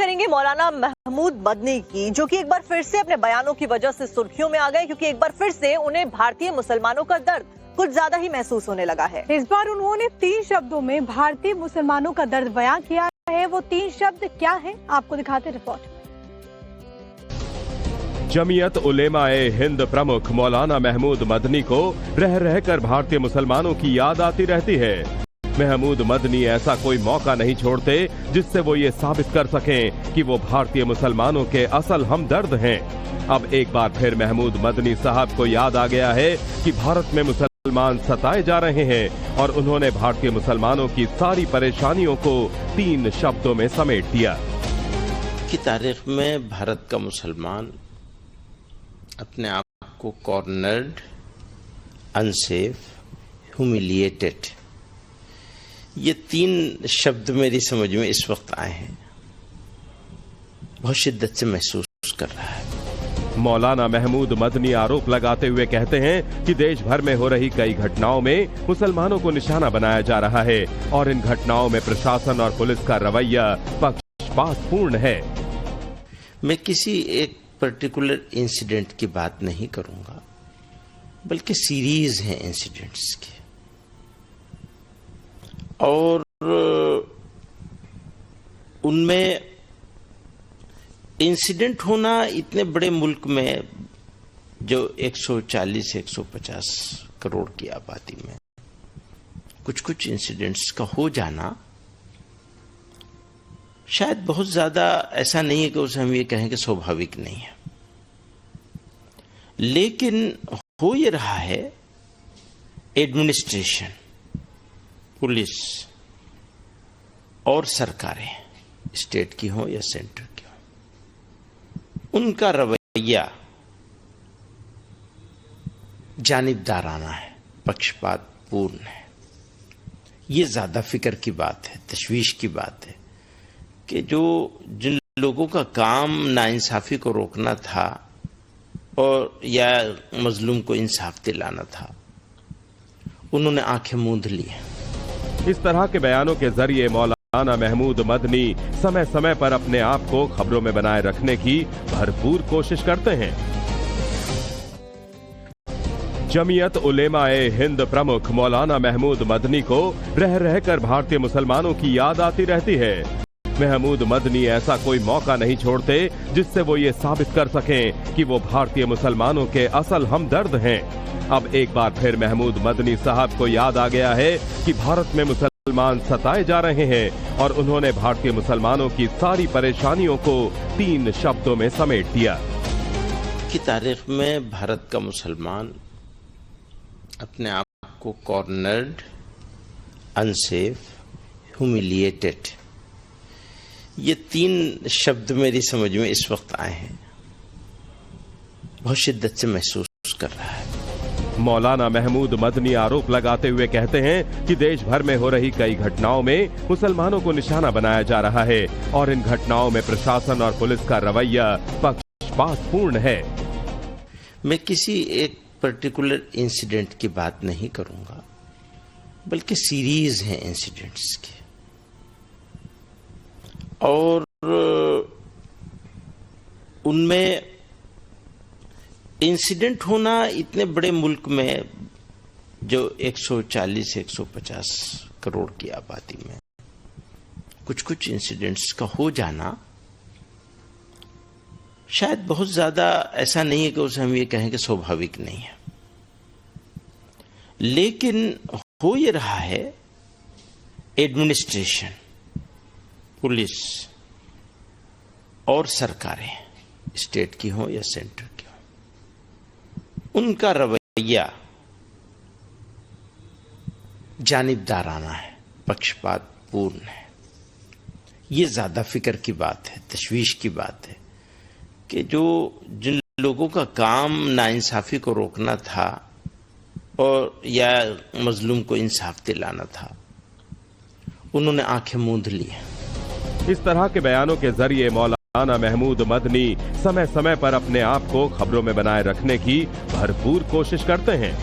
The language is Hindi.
करेंगे मौलाना महमूद मदनी की, जो कि एक बार फिर से अपने बयानों की वजह से सुर्खियों में आ गए, क्योंकि एक बार फिर से उन्हें भारतीय मुसलमानों का दर्द कुछ ज्यादा ही महसूस होने लगा है। इस बार उन्होंने 3 शब्दों में भारतीय मुसलमानों का दर्द बयां किया है। वो 3 शब्द क्या हैं, आपको दिखाते रिपोर्ट। जमीयत उलेमाए हिंद प्रमुख मौलाना महमूद मदनी को रह रहकर भारतीय मुसलमानों की याद आती रहती है। महमूद मदनी ऐसा कोई मौका नहीं छोड़ते जिससे वो ये साबित कर सकें कि वो भारतीय मुसलमानों के असल हमदर्द हैं। अब एक बार फिर महमूद मदनी साहब को याद आ गया है कि भारत में मुसलमान सताए जा रहे हैं और उन्होंने भारतीय मुसलमानों की सारी परेशानियों को 3 शब्दों में समेट दिया। की तारीख में भारत का मुसलमान अपने आप को कॉर्नर्ड, अनसेफ, ह्यूमिलिएटेड, ये 3 शब्द मेरी समझ में इस वक्त आए हैं, बहुत शिद्दत से महसूस कर रहा है। मौलाना महमूद मदनी आरोप लगाते हुए कहते हैं कि देश भर में हो रही कई घटनाओं में मुसलमानों को निशाना बनाया जा रहा है और इन घटनाओं में प्रशासन और पुलिस का रवैया पक्षपातपूर्ण है। मैं किसी एक पर्टिकुलर इंसिडेंट की बात नहीं करूंगा, बल्कि सीरीज हैं इंसिडेंट्स की, और उनमें इंसिडेंट होना इतने बड़े मुल्क में जो 140-150 करोड़ की आबादी में कुछ इंसिडेंट्स का हो जाना शायद बहुत ज्यादा ऐसा नहीं है कि उसे हम ये कहें कि स्वाभाविक नहीं है, लेकिन हो ये रहा है। एडमिनिस्ट्रेशन, पुलिस और सरकारें, स्टेट की हो या सेंटर की हो, उनका रवैया जानिबदाराना है, पक्षपातपूर्ण है। ये ज्यादा फिक्र की बात है, तशवीश की बात है कि जिन लोगों का काम नाइंसाफी को रोकना था और या मजलूम को इंसाफ दिलाना था, उन्होंने आंखें मूंद ली। इस तरह के बयानों के जरिए मौलाना महमूद मदनी समय समय पर अपने आप को खबरों में बनाए रखने की भरपूर कोशिश करते हैं। जमीयत उलेमाए हिंद प्रमुख मौलाना महमूद मदनी को रह रहकर भारतीय मुसलमानों की याद आती रहती है। महमूद मदनी ऐसा कोई मौका नहीं छोड़ते जिससे वो ये साबित कर सकें कि वो भारतीय मुसलमानों के असल हमदर्द हैं। अब एक बार फिर महमूद मदनी साहब को याद आ गया है कि भारत में मुसलमान सताए जा रहे हैं और उन्होंने भारतीय मुसलमानों की सारी परेशानियों को 3 शब्दों में समेट दिया। की तारीख में भारत का मुसलमान अपने आप को कॉर्नर्ड, अनसेफ, ह्यूमिलिएटेड, ये 3 शब्द मेरी समझ में इस वक्त आए हैं, बहुत शिद्दत से महसूस कर रहा है। मौलाना महमूद मदनी आरोप लगाते हुए कहते हैं कि देश भर में हो रही कई घटनाओं में मुसलमानों को निशाना बनाया जा रहा है और इन घटनाओं में प्रशासन और पुलिस का रवैया पक्षपातपूर्ण है। मैं किसी एक पर्टिकुलर इंसिडेंट की बात नहीं करूंगा, बल्कि सीरीज हैं इंसिडेंट्स की, और उनमें इंसिडेंट होना इतने बड़े मुल्क में जो 140-150 करोड़ की आबादी में कुछ इंसिडेंट्स का हो जाना शायद बहुत ज्यादा ऐसा नहीं है कि उसे हम ये कहें कि स्वाभाविक नहीं है, लेकिन हो ये रहा है। एडमिनिस्ट्रेशन, पुलिस और सरकारें, स्टेट की हो या सेंटर की हो, उनका रवैया जानिबदाराना है, पक्षपातपूर्ण है। ये ज्यादा फिक्र की बात है, तशवीश की बात है कि जिन लोगों का काम नाइंसाफी को रोकना था और या मजलूम को इंसाफ दिलाना था, उन्होंने आंखें मूंद ली। इस तरह के बयानों के जरिए मौलाना महमूद मदनी समय समय पर अपने आप को खबरों में बनाए रखने की भरपूर कोशिश करते हैं।